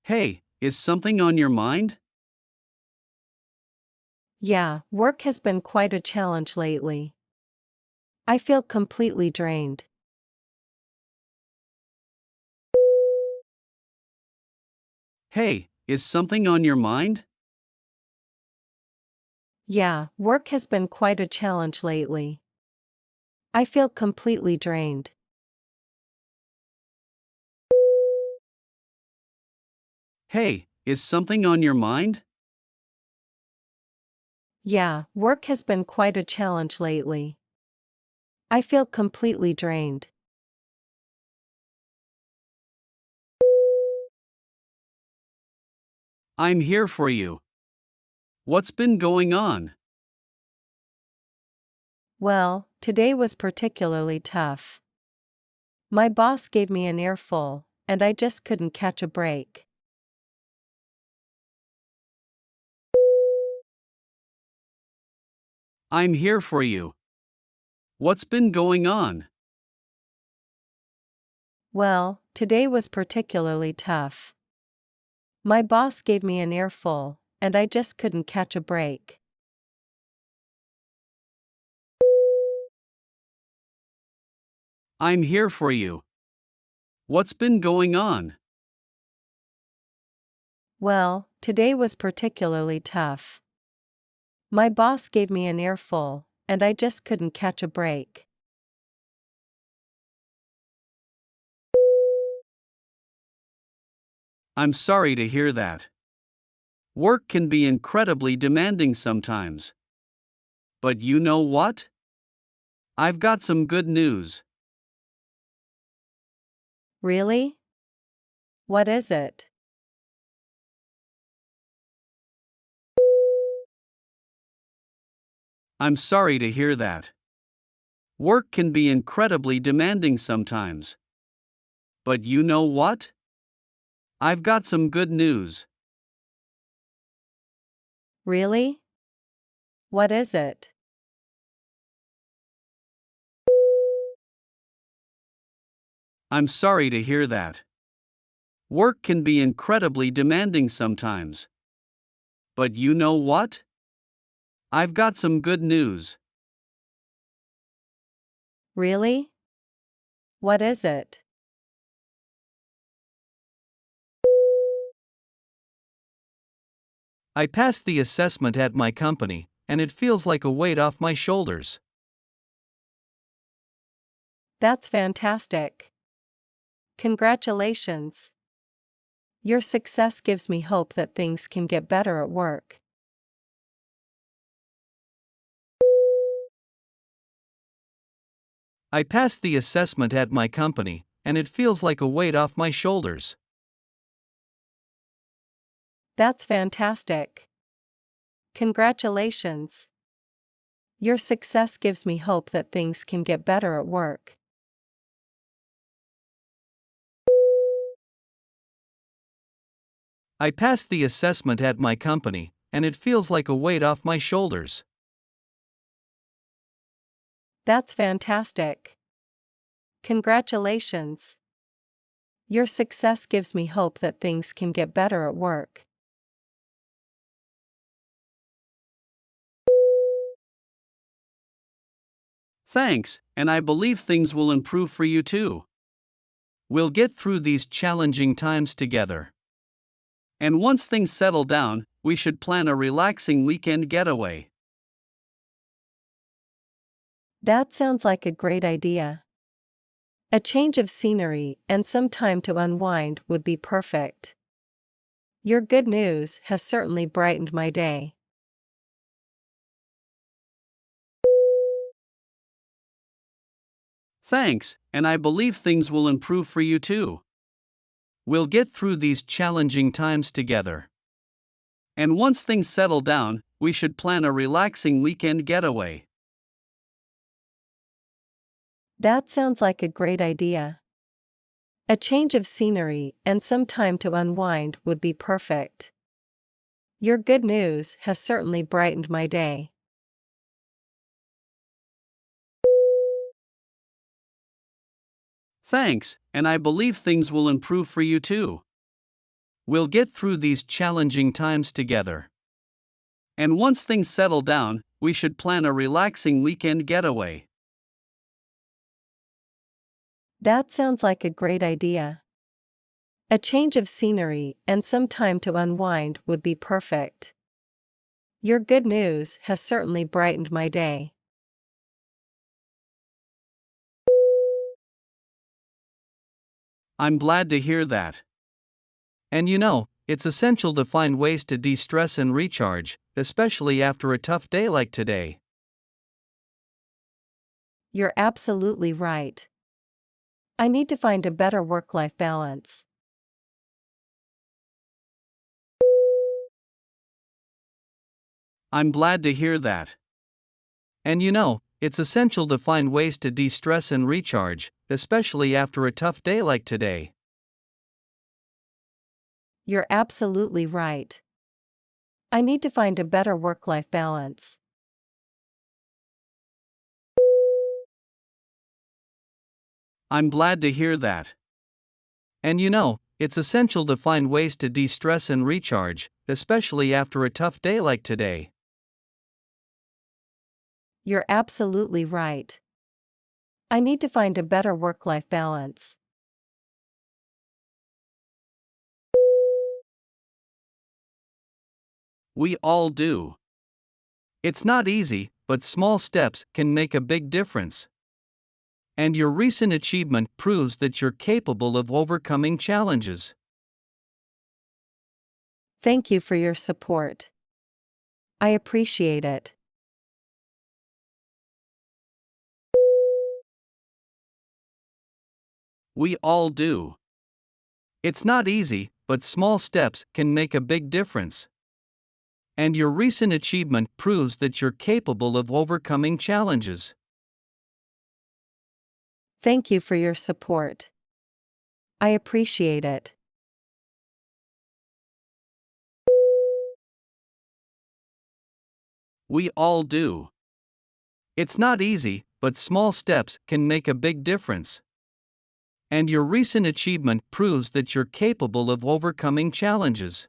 Hey, is something on your mind? Yeah, work has been quite a challenge lately. I feel completely drained. Hey, is something on your mind? Yeah, work has been quite a challenge lately. I feel completely drained. Hey, is something on your mind? Yeah, work has been quite a challenge lately. I feel completely drained. I'm here for you. What's been going on? Well, today was particularly tough. My boss gave me an earful, and I just couldn't catch a break. I'm here for you. What's been going on? Well, today was particularly tough. My boss gave me an earful, and I just couldn't catch a break. I'm here for you. What's been going on? Well, today was particularly tough. My boss gave me an earful, and I just couldn't catch a break. I'm sorry to hear that. Work can be incredibly demanding sometimes. But you know what? I've got some good news. Really? What is it? I'm sorry to hear that. Work can be incredibly demanding sometimes. But you know what? I've got some good news. Really? What is it? I'm sorry to hear that. Work can be incredibly demanding sometimes. But you know what? I've got some good news. Really? What is it? I passed the assessment at my company, and it feels like a weight off my shoulders. That's fantastic. Congratulations. Your success gives me hope that things can get better at work. I passed the assessment at my company, and it feels like a weight off my shoulders. That's fantastic. Congratulations. Your success gives me hope that things can get better at work. I passed the assessment at my company, and it feels like a weight off my shoulders. That's fantastic. Congratulations. Your success gives me hope that things can get better at work. Thanks, and I believe things will improve for you too. We'll get through these challenging times together. And once things settle down, we should plan a relaxing weekend getaway. That sounds like a great idea. A change of scenery and some time to unwind would be perfect. Your good news has certainly brightened my day. Thanks, and I believe things will improve for you too. We'll get through these challenging times together. And once things settle down, we should plan a relaxing weekend getaway. That sounds like a great idea. A change of scenery and some time to unwind would be perfect. Your good news has certainly brightened my day. Thanks, and I believe things will improve for you too. We'll get through these challenging times together. And once things settle down, we should plan a relaxing weekend getaway. That sounds like a great idea. A change of scenery and some time to unwind would be perfect. Your good news has certainly brightened my day. I'm glad to hear that. And it's essential to find ways to de stress and recharge, especially after a tough day like today. You're absolutely right. I need to find a better work-life balance. I'm glad to hear that. And it's essential to find ways to de stress and recharge, especially after a tough day like today. You're absolutely right. I need to find a better work-life balance. I'm glad to hear that. And it's essential to find ways to de stress and recharge, especially after a tough day like today. You're absolutely right. I need to find a better work-life balance. We all do. It's not easy, but small steps can make a big difference. And your recent achievement proves that you're capable of overcoming challenges. Thank you for your support. I appreciate it. We all do. It's not easy, but small steps can make a big difference. And your recent achievement proves that you're capable of overcoming challenges. Thank you for your support. I appreciate it. We all do. It's not easy, but small steps can make a big difference. And your recent achievement proves that you're capable of overcoming challenges.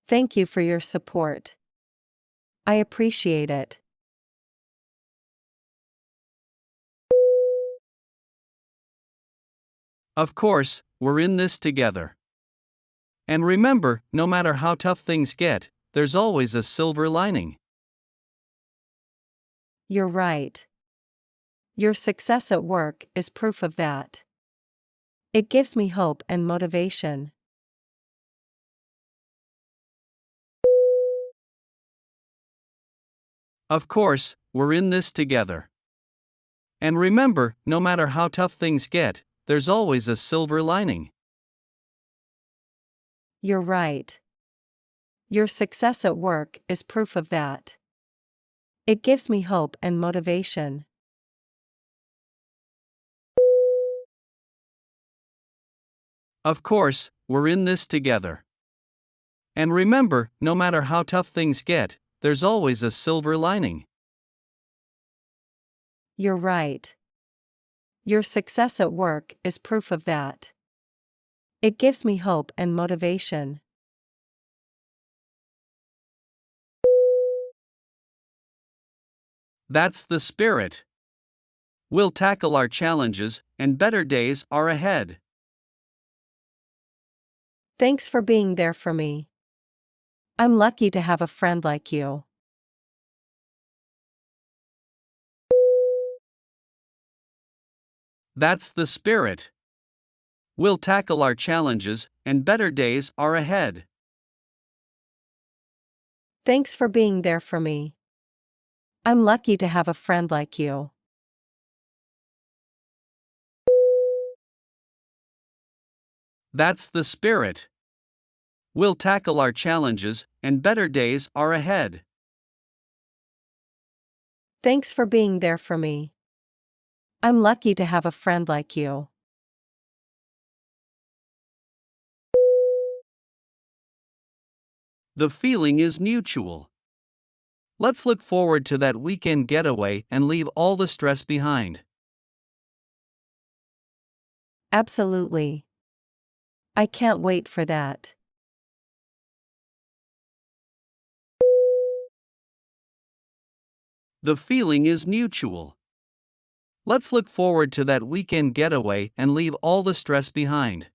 Thank you for your support. I appreciate it. Of course, we're in this together. And remember, no matter how tough things get, there's always a silver lining. You're right. Your success at work is proof of that. It gives me hope and motivation. Of course, we're in this together. And remember, no matter how tough things get, there's always a silver lining. You're right. Your success at work is proof of that. It gives me hope and motivation. Of course, we're in this together. And remember, no matter how tough things get, there's always a silver lining. You're right. Your success at work is proof of that. It gives me hope and motivation. That's the spirit. We'll tackle our challenges, and better days are ahead. Thanks for being there for me. I'm lucky to have a friend like you. That's the spirit. We'll tackle our challenges, and better days are ahead. Thanks for being there for me. I'm lucky to have a friend like you. That's the spirit. We'll tackle our challenges, and better days are ahead. Thanks for being there for me. I'm lucky to have a friend like you. The feeling is mutual. Let's look forward to that weekend getaway and leave all the stress behind. Absolutely. I can't wait for that. The feeling is mutual. Let's look forward to that weekend getaway and leave all the stress behind.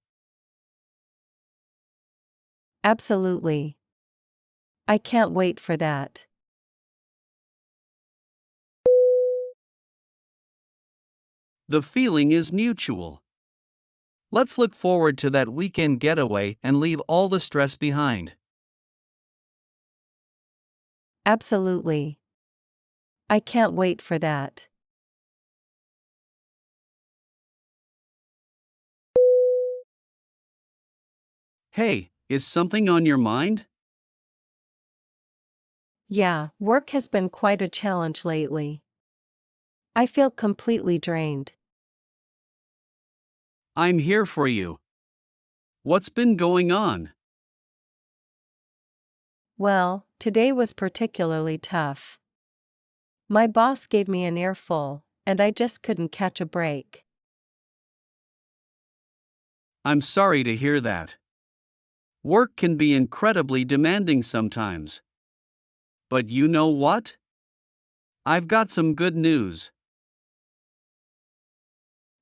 Absolutely. I can't wait for that. The feeling is mutual. Let's look forward to that weekend getaway and leave all the stress behind. Absolutely. I can't wait for that. Hey, is something on your mind? Yeah, work has been quite a challenge lately. I feel completely drained. I'm here for you. What's been going on? Well, today was particularly tough. My boss gave me an earful, and I just couldn't catch a break. I'm sorry to hear that. Work can be incredibly demanding sometimes. But you know what? I've got some good news.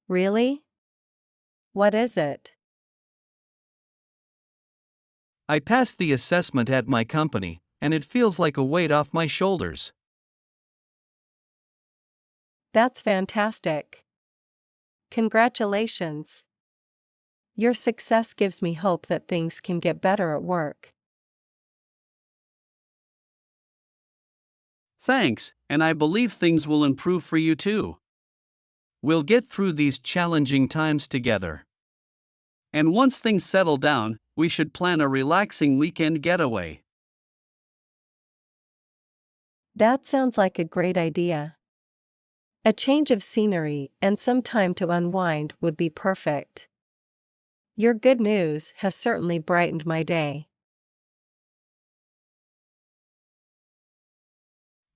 Really? What is it? I passed the assessment at my company, and it feels like a weight off my shoulders. That's fantastic. Congratulations. Your success gives me hope that things can get better at work. Thanks, and I believe things will improve for you too. We'll get through these challenging times together. And once things settle down, we should plan a relaxing weekend getaway. That sounds like a great idea. A change of scenery and some time to unwind would be perfect. Your good news has certainly brightened my day.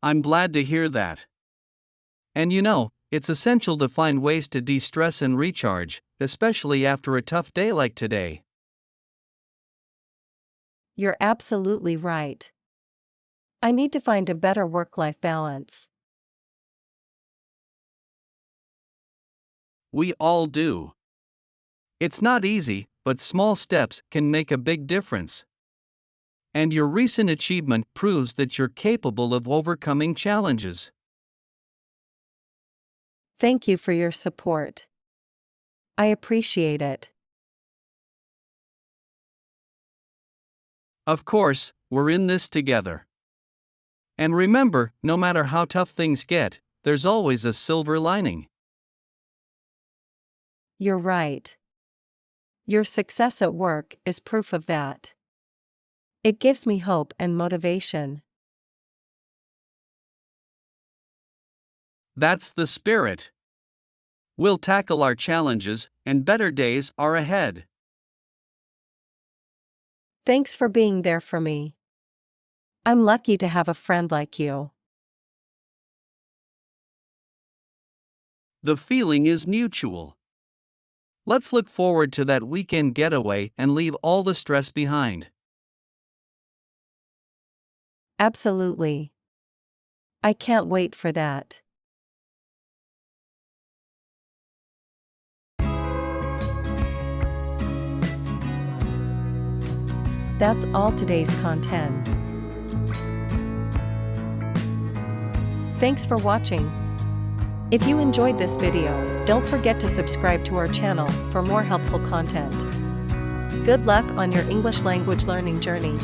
I'm glad to hear that. And it's essential to find ways to de stress and recharge, especially after a tough day like today. You're absolutely right. I need to find a better work-life balance. We all do. It's not easy, but small steps can make a big difference. And your recent achievement proves that you're capable of overcoming challenges. Thank you for your support. I appreciate it. Of course, we're in this together. And remember, no matter how tough things get, there's always a silver lining. You're right. Your success at work is proof of that. It gives me hope and motivation. That's the spirit. We'll tackle our challenges, and better days are ahead. Thanks for being there for me. I'm lucky to have a friend like you. The feeling is mutual. Let's look forward to that weekend getaway and leave all the stress behind. Absolutely. I can't wait for that. That's all today's content. Thanks for watching. If you enjoyed this video, don't forget to subscribe to our channel for more helpful content. Good luck on your English language learning journey.